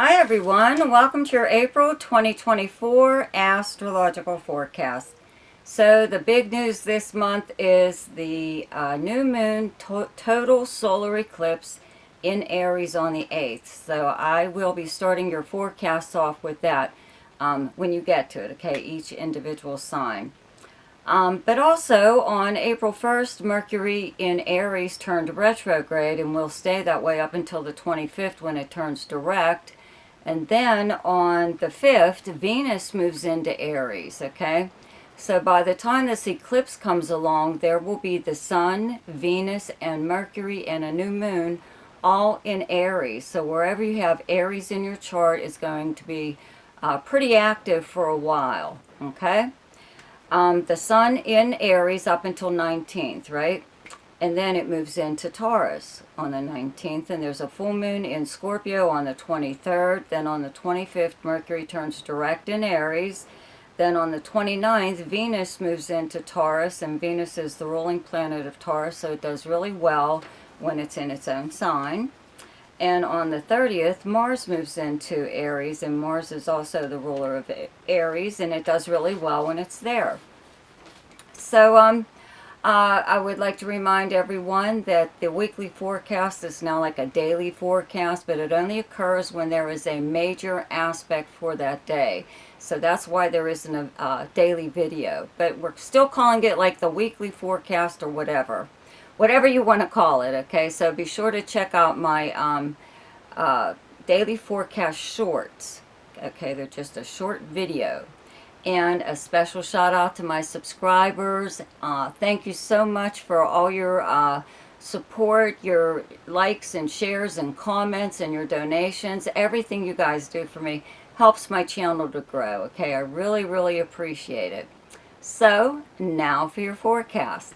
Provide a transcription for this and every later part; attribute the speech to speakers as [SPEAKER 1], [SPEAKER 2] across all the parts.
[SPEAKER 1] Hi everyone, welcome to your April 2024 astrological forecast. So the big news this month is the new moon total solar eclipse in Aries on the 8th. So I will be starting your forecast off with that when you get to it, okay, each individual sign. But also on April 1st, Mercury in Aries turned retrograde and will stay that way up until the 25th when it turns direct. And then on the 5th, Venus moves into Aries, okay? So by the time this eclipse comes along, there will be the Sun, Venus, and Mercury and a new moon all in Aries. So wherever you have Aries in your chart is going to be pretty active for a while, okay? The Sun in Aries up until 19th, right? And then it moves into Taurus on the 19th, and there's a full moon in Scorpio on the 23rd. Then on the 25th, Mercury turns direct in Aries. Then on the 29th, Venus moves into Taurus, and Venus is the ruling planet of Taurus, so it does really well when it's in its own sign. And on the 30th, Mars moves into Aries, and Mars is also the ruler of Aries, and it does really well when it's there. So, I would like to remind everyone that the weekly forecast is now like a daily forecast, but it only occurs when there is a major aspect for that day. So that's why there isn't a daily video. But we're still calling it like the weekly forecast or whatever. Whatever you want to call it, okay? So be sure to check out my daily forecast shorts. Okay, they're just a short video. And a special shout out to my subscribers. Thank you so much for all your support, your likes and shares and comments and your donations. Everything you guys do for me helps my channel to grow. Okay, I really, really appreciate it. So, now for your forecast.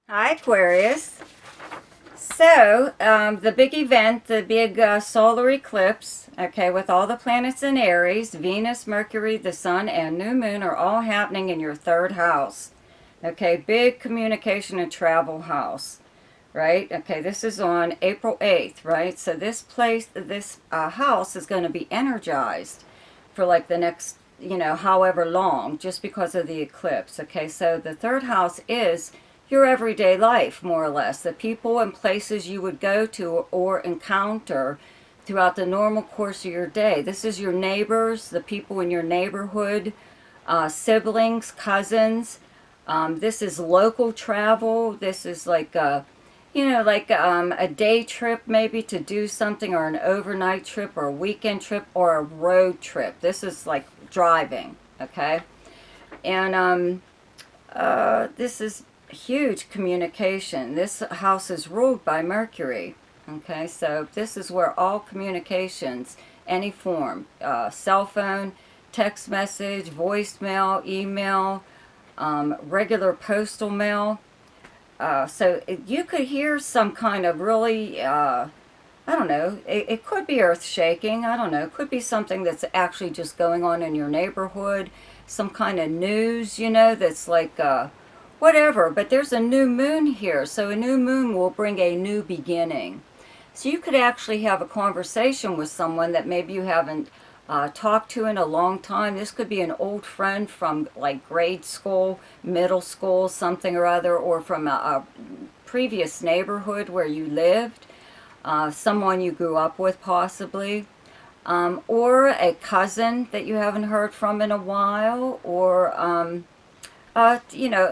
[SPEAKER 1] Hi, Aquarius. So, the big event, the big solar eclipse, okay, with all the planets in Aries, Venus, Mercury, the Sun, and New Moon are all happening in your third house. Okay, big communication and travel house, right? Okay, this is on April 8th, right? So this house is going to be energized for like the next, however long, just because of the eclipse. Okay, so the third house is your everyday life, more or less, the people and places you would go to or encounter throughout the normal course of your day. This is your neighbors, the people in your neighborhood, siblings, cousins. This is local travel. This is like a day trip maybe to do something, or an overnight trip, or a weekend trip, or a road trip. This is like driving, okay? And this is huge communication. This house is ruled by Mercury. Okay, so this is where all communications, any form, cell phone, text message, voicemail, email, regular postal mail. So you could hear some kind of really, I don't know, it could be earth shaking. I don't know. It could be something that's actually just going on in your neighborhood. Some kind of news, that's like, whatever, but there's a new moon here, so a new moon will bring a new beginning. So you could actually have a conversation with someone that maybe you haven't talked to in a long time. This could be an old friend from like grade school, middle school, something or other, or from a previous neighborhood where you lived, someone you grew up with possibly, or a cousin that you haven't heard from in a while, or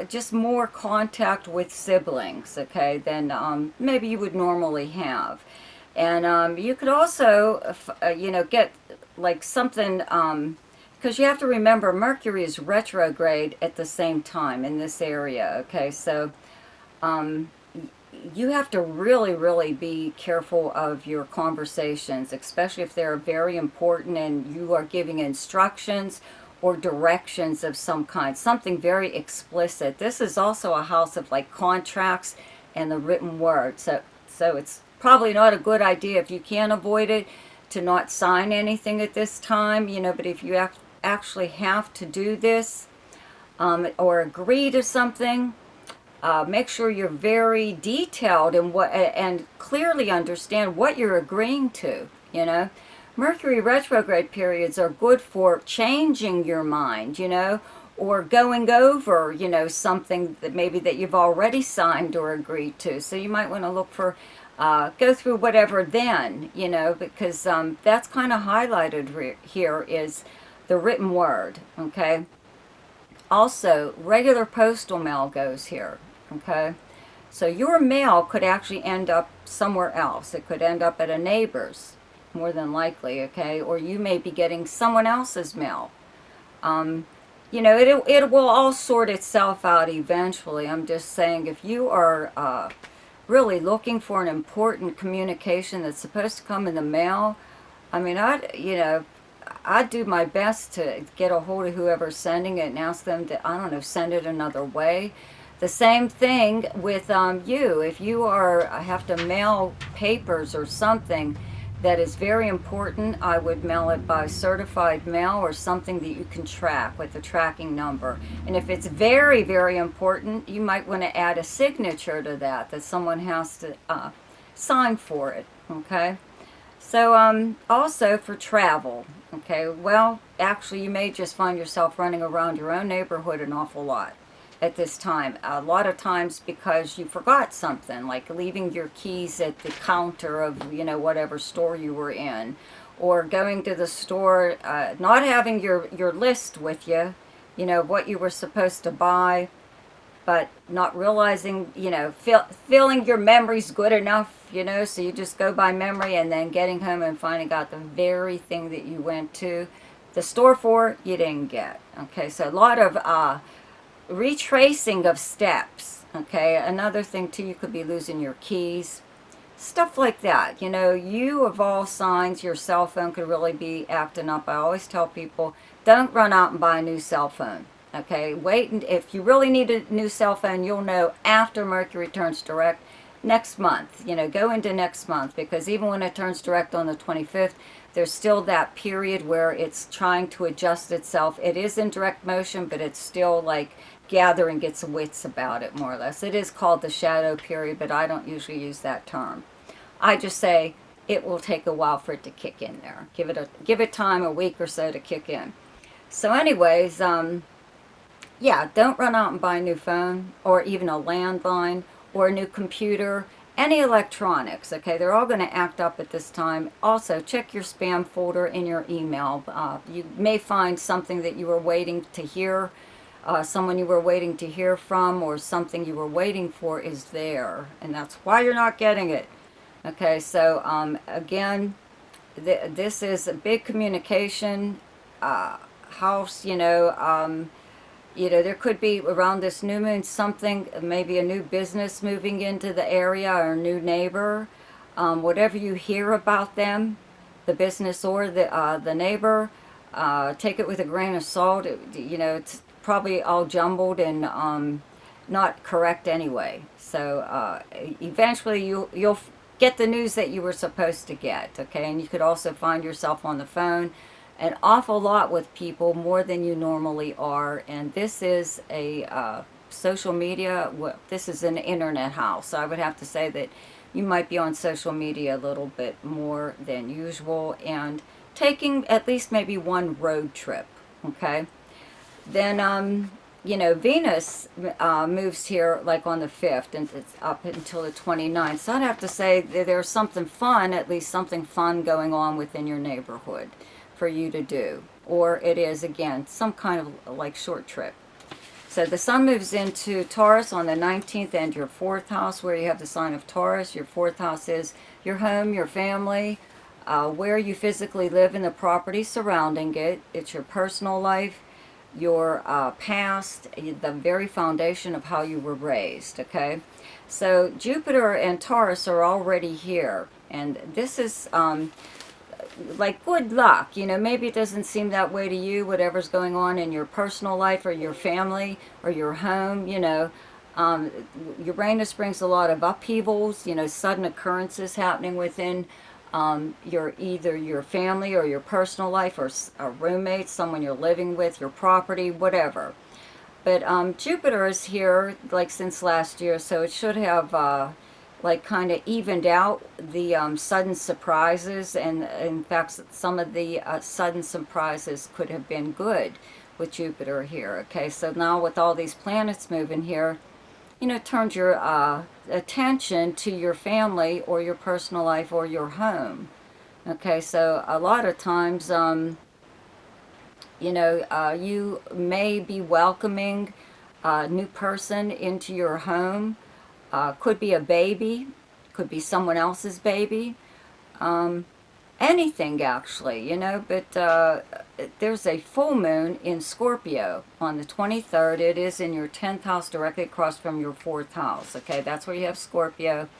[SPEAKER 1] just more contact with siblings, okay, than maybe you would normally have. And you could also, get like something, because you have to remember Mercury is retrograde at the same time in this area, okay, so you have to really, really be careful of your conversations, especially if they're very important and you are giving instructions or directions of some kind, something very explicit. This is also a house of like contracts and the written word. So it's probably not a good idea, if you can avoid it, to not sign anything at this time, but if you actually have to do this, or agree to something, make sure you're very detailed in what, and clearly understand what you're agreeing to, you know. Mercury retrograde periods are good for changing your mind, you know, or going over, you know, something that maybe that you've already signed or agreed to. So you might want to look for, go through whatever then, you know, because that's kind of highlighted here is the written word, okay? Also, regular postal mail goes here, okay? So your mail could actually end up somewhere else. It could end up at a neighbor's, more than likely, okay? Or you may be getting someone else's mail. You know, it will all sort itself out eventually. I'm just saying, if you are really looking for an important communication that's supposed to come in the mail, I mean, I'd do my best to get a hold of whoever's sending it and ask them to, I don't know, send it another way. The same thing with you. If you have to mail papers or something that is very important, I would mail it by certified mail or something that you can track with a tracking number. And if it's very, very important, you might want to add a signature to that someone has to sign for it, okay? So also for travel, okay, well, actually you may just find yourself running around your own neighborhood an awful lot at this time. A lot of times because you forgot something, like leaving your keys at the counter of, you know, whatever store you were in, or going to the store, not having your list with you, you know, what you were supposed to buy, but not realizing, you know, feeling your memory's good enough, you know, so you just go by memory, and then getting home and finding out the very thing that you went to the store for, you didn't get. Okay, so a lot of retracing of steps, okay? Another thing too, you could be losing your keys, stuff like that. You know, you of all signs, your cell phone could really be acting up. I always tell people, don't run out and buy a new cell phone, okay? Wait, and if you really need a new cell phone, you'll know after Mercury turns direct next month. You know, go into next month, because even when it turns direct on the 25th, there's still that period where it's trying to adjust itself. It is in direct motion, but it's still like gathering its wits about it, more or less. It is called the shadow period, but I don't usually use that term. I just say it will take a while for it to kick in there. Give it time, a week or so to kick in. So anyways, yeah, don't run out and buy a new phone, or even a landline, or a new computer, any electronics, okay? They're all going to act up at this time. Also, check your spam folder in your email. You may find something that you were waiting to hear, someone you were waiting to hear from, or something you were waiting for is there, and that's why you're not getting it. Okay, so again, this is a big communication house, you know, there could be around this new moon something, maybe a new business moving into the area, or a new neighbor. Whatever you hear about them, the business or the neighbor, take it with a grain of salt. You know, it's probably all jumbled and not correct anyway. So eventually you'll get the news that you were supposed to get, okay? And you could also find yourself on the phone an awful lot with people, more than you normally are. And this is a social media, this is an internet house. So I would have to say that you might be on social media a little bit more than usual, and taking at least maybe one road trip, okay? Then, you know, Venus moves here like on the 5th, and it's up until the 29th. So I'd have to say that there's something fun, at least something fun going on within your neighborhood for you to do. Or it is, again, some kind of like short trip. So the sun moves into Taurus on the 19th, and your 4th house, where you have the sign of Taurus. Your 4th house is your home, your family, where you physically live, and the property surrounding it. It's your personal life, your past, the very foundation of how you were raised, okay? So Jupiter and Taurus are already here, and this is like good luck. You know, maybe it doesn't seem that way to you, whatever's going on in your personal life or your family or your home. You know, Uranus brings a lot of upheavals, you know, sudden occurrences happening within either your family or your personal life, or a roommate, someone you're living with, your property, whatever. But Jupiter is here like since last year, so it should have like kind of evened out the sudden surprises, and in fact some of the sudden surprises could have been good with Jupiter here. Okay, so now with all these planets moving here, you know, turns your attention to your family or your personal life or your home. Okay, so a lot of times you know, you may be welcoming a new person into your home. Could be a baby, could be someone else's baby, anything actually, you know. But there's a full moon in Scorpio on the 23rd. It is in your 10th house, directly across from your 4th house. Okay, that's where you have Scorpio.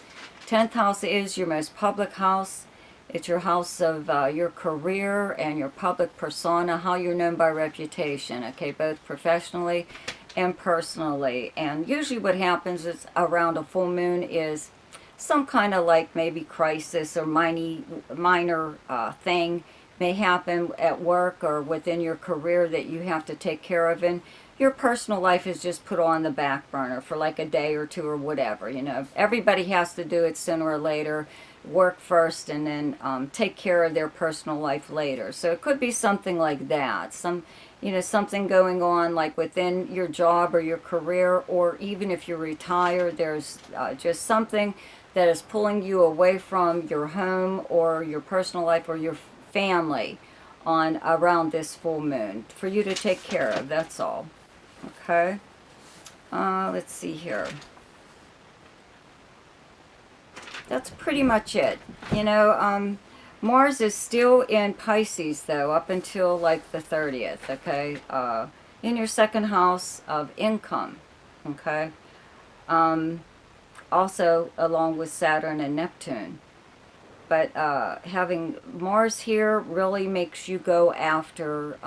[SPEAKER 1] 10th house is your most public house. It's your house of your career and your public persona, how you're known by reputation, okay, both professionally and personally. And usually what happens is around a full moon is some kind of like maybe crisis or minor thing may happen at work or within your career that you have to take care of, and your personal life is just put on the back burner for like a day or two or whatever. You know, everybody has to do it sooner or later. Work first and then take care of their personal life later. So it could be something like that. You know, something going on like within your job or your career, or even if you're retired, there's just something that is pulling you away from your home or your personal life or your family on around this full moon for you to take care of. That's all. Okay. Let's see here. That's pretty much it. You know, Mars is still in Pisces, though, up until like the 30th, okay? In your 2nd house of income, okay? Also, along with Saturn and Neptune. But having Mars here really makes you go after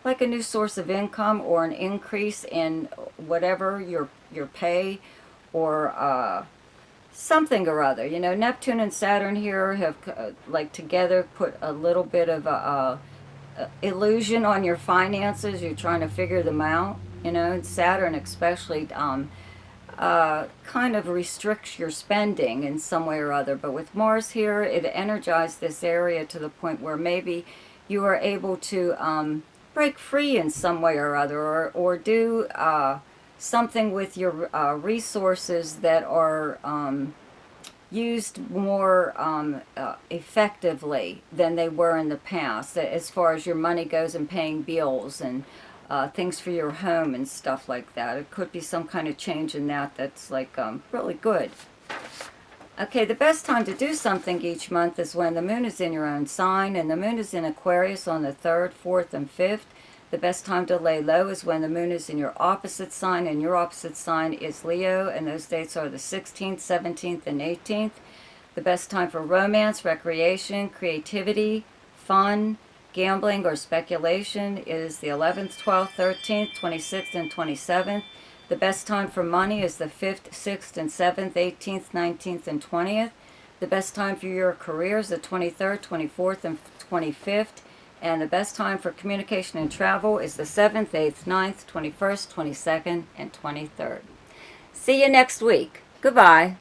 [SPEAKER 1] like a new source of income or an increase in whatever your pay or something or other. You know, Neptune and Saturn here have like together put a little bit of a illusion on your finances. You're trying to figure them out. You know, and Saturn especially kind of restricts your spending in some way or other. But with Mars here, it energized this area to the point where maybe you are able to break free in some way or other, or do something with your resources that are used more effectively than they were in the past, as far as your money goes and paying bills and things for your home and stuff like that. It could be some kind of change in that that's like really good. Okay, the best time to do something each month is when the moon is in your own sign, and the moon is in Aquarius on the 3rd, 4th, and 5th. The best time to lay low is when the moon is in your opposite sign, and your opposite sign is Leo, and those dates are the 16th, 17th, and 18th. The best time for romance, recreation, creativity, fun, gambling, or speculation is the 11th, 12th, 13th, 26th, and 27th. The best time for money is the 5th, 6th, and 7th, 18th, 19th, and 20th. The best time for your career is the 23rd, 24th, and 25th. And the best time for communication and travel is the 7th, 8th, 9th, 21st, 22nd, and 23rd. See you next week. Goodbye.